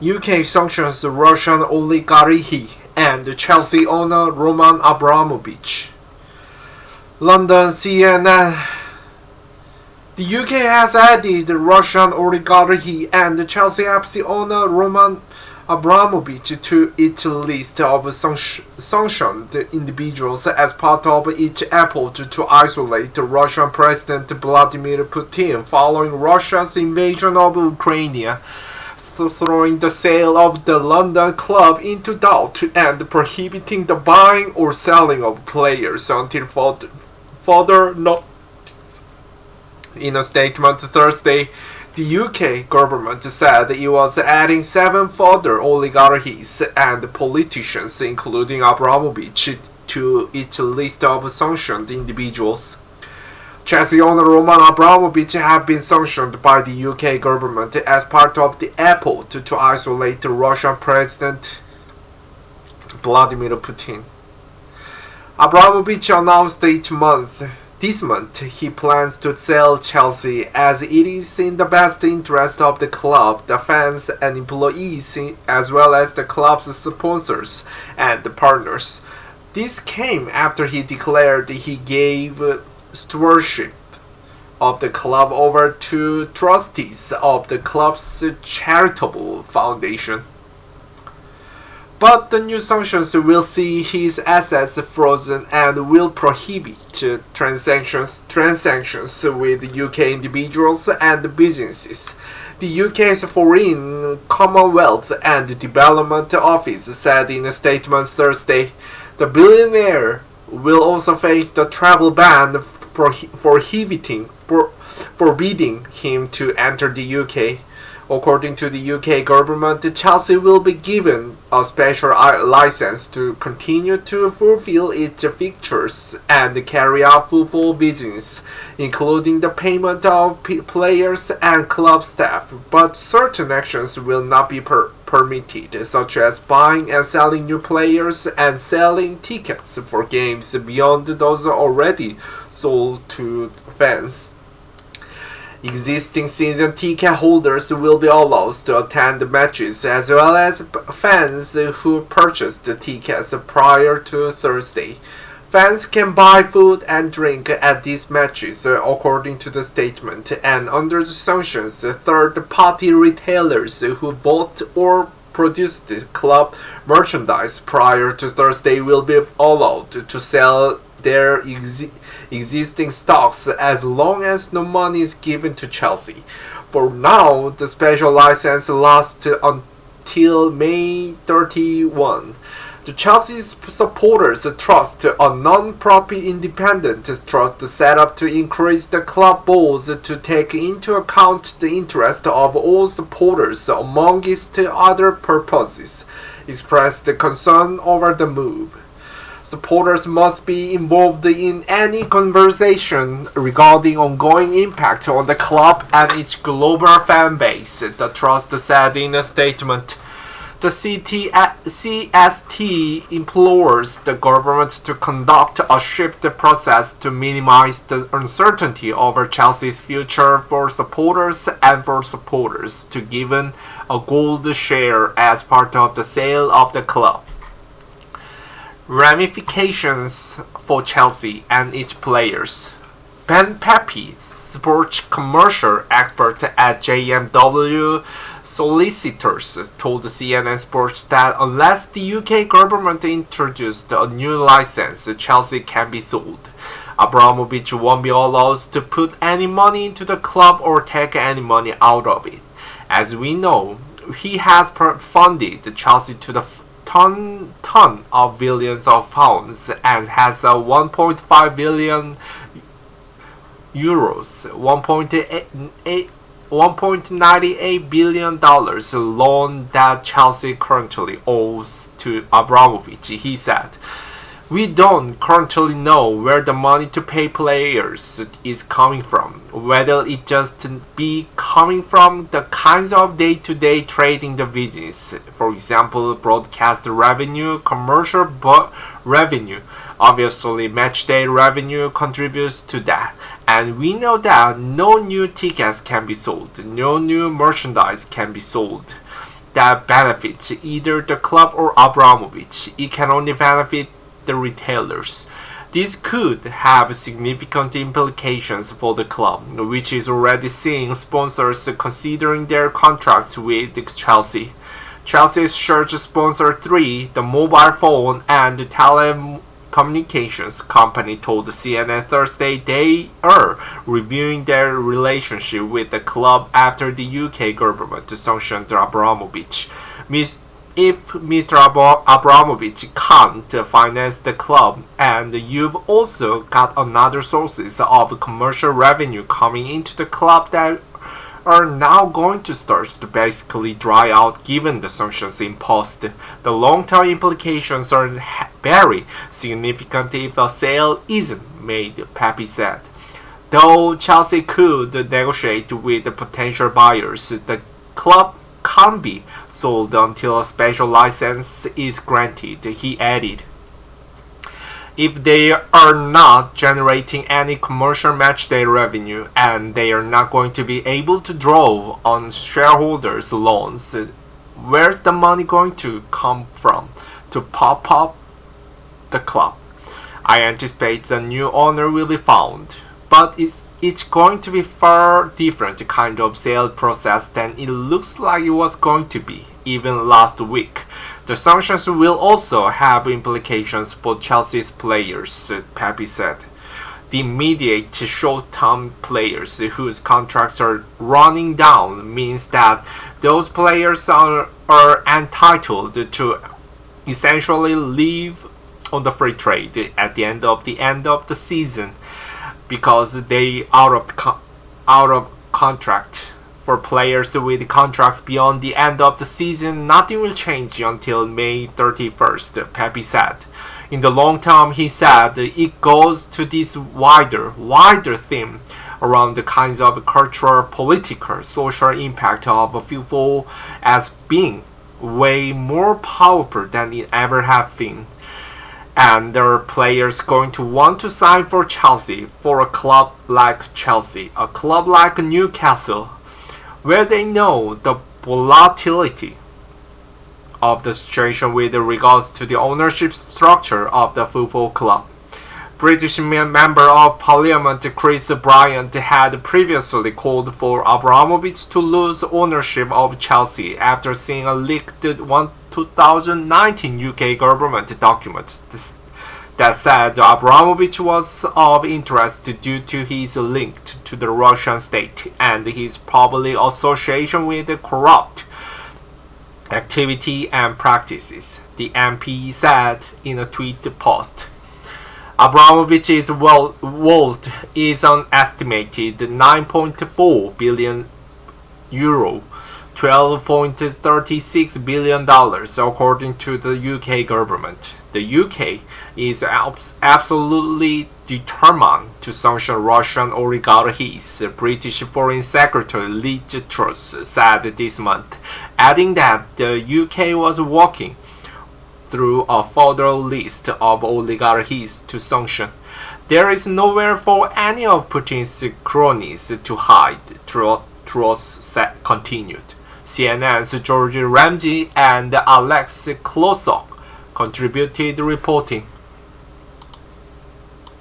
UK sanctions Russian oligarchy and Chelsea owner Roman Abramovich. London CNN. The UK has added Russian oligarchy and Chelsea FC owner Roman Abramovich to its list of sanctioned individuals as part of its effort to isolate Russian President Vladimir Putin following Russia's invasion of Ukraine, throwing the sale of the London club into doubt and prohibiting the buying or selling of players until further notice. In a statement Thursday, the UK government said it was adding 7 further oligarchies and politicians, including Abramovich, to its list of sanctioned individuals. Chelsea owner Roman Abramovich has been sanctioned by the UK government as part of the effort to isolate Russian President Vladimir Putin. Abramovich announced this month he plans to sell Chelsea as it is in the best interest of the club, the fans and employees, as well as the club's sponsors and partners. This came after he declared he gave stewardship of the club over to trustees of the club's charitable foundation. But the new sanctions will see his assets frozen and will prohibit transactions with UK individuals and businesses. The UK's Foreign, Commonwealth and Development Office said in a statement Thursday, the billionaire will also face the travel ban forbidding him to enter the UK. According to the UK government, Chelsea will be given a special license to continue to fulfill its fixtures and carry out football business, including the payment of players and club staff, but certain actions will not be permitted, such as buying and selling new players and selling tickets for games beyond those already sold to fans. Existing season ticket holders will be allowed to attend matches as well as fans who purchased tickets prior to Thursday. Fans can buy food and drink at these matches, according to the statement, and under the sanctions, third-party retailers who bought or produced club merchandise prior to Thursday will be allowed to sell their existing stocks as long as no money is given to Chelsea. For now, the special license lasts until May 31. The Chelsea Supporters Trust, a non-profit independent trust set up to increase the club balls to take into account the interest of all supporters amongst other purposes, expressed concern over the move. Supporters must be involved in any conversation regarding ongoing impact on the club and its global fan base, the trust said in a statement. The CST implores the government to conduct a swift process to minimize the uncertainty over Chelsea's future for supporters and for supporters to given a gold share as part of the sale of the club. Ramifications for Chelsea and its players. Ben Pepe, sports commercial expert at JMW Solicitors, told CNN Sports that unless the UK government introduced a new license, Chelsea can be sold. Abramovich won't be allowed to put any money into the club or take any money out of it. As we know, he has funded Chelsea to the ton of billions of pounds and has a 1.5 billion euros, $1.98 billion loan that Chelsea currently owes to Abramovich, he said. We don't currently know where the money to pay players is coming from, whether it just be coming from the kinds of day-to-day trading the business, for example, broadcast revenue, commercial revenue. Obviously, matchday revenue contributes to that, and we know that no new tickets can be sold, no new merchandise can be sold. that benefits either the club or Abramovich. It can only benefit the retailers. This could have significant implications for the club, which is already seeing sponsors considering their contracts with Chelsea. Chelsea's shirt sponsor 3, the mobile phone and telecommunications company, told CNN Thursday they are reviewing their relationship with the club after the UK government sanctioned Abramovich. If Mr. Abramovich can't finance the club, and you've also got another sources of commercial revenue coming into the club that are now going to start to basically dry out given the sanctions imposed. The long-term implications are very significant if the sale isn't made, Pepe said. Though Chelsea could negotiate with the potential buyers, the club can't be sold until a special license is granted, he added. If they are not generating any commercial matchday revenue and they are not going to be able to draw on shareholders' loans, where's the money going to come from to pop up the club? I anticipate the new owner will be found, but it's going to be far different kind of sale process than it looks like it was going to be, even last week. The sanctions will also have implications for Chelsea's players, Pepe said. The immediate short-term players whose contracts are running down means that those players are entitled to essentially leave on the free trade at the end of the season because they out of contract. For players with contracts beyond the end of the season, nothing will change until May 31st, Pepe said. In the long term, he said, it goes to this wider theme around the kinds of cultural, political, social impact of football as being way more powerful than it ever has been. And there are players going to want to sign for Chelsea, for a club like Chelsea, a club like Newcastle, where they know the volatility of the situation with regards to the ownership structure of the football club. British Member of Parliament Chris Bryant had previously called for Abramovich to lose ownership of Chelsea after seeing a leaked 2019 UK government document that said Abramovich was of interest due to his link to the Russian state and his probable association with corrupt activity and practices, the MP said in a tweet post. Abramovich's wealth is an estimated €9.4 billion, $12.36 billion, according to the UK government. The UK is absolutely determined to sanction Russian oligarchies, British Foreign Secretary Liz Truss said this month, adding that the UK was working through a further list of oligarchies to sanction. There is nowhere for any of Putin's cronies to hide, Truss continued. CNN's George Ramsey and Alex Klosok contributed reporting.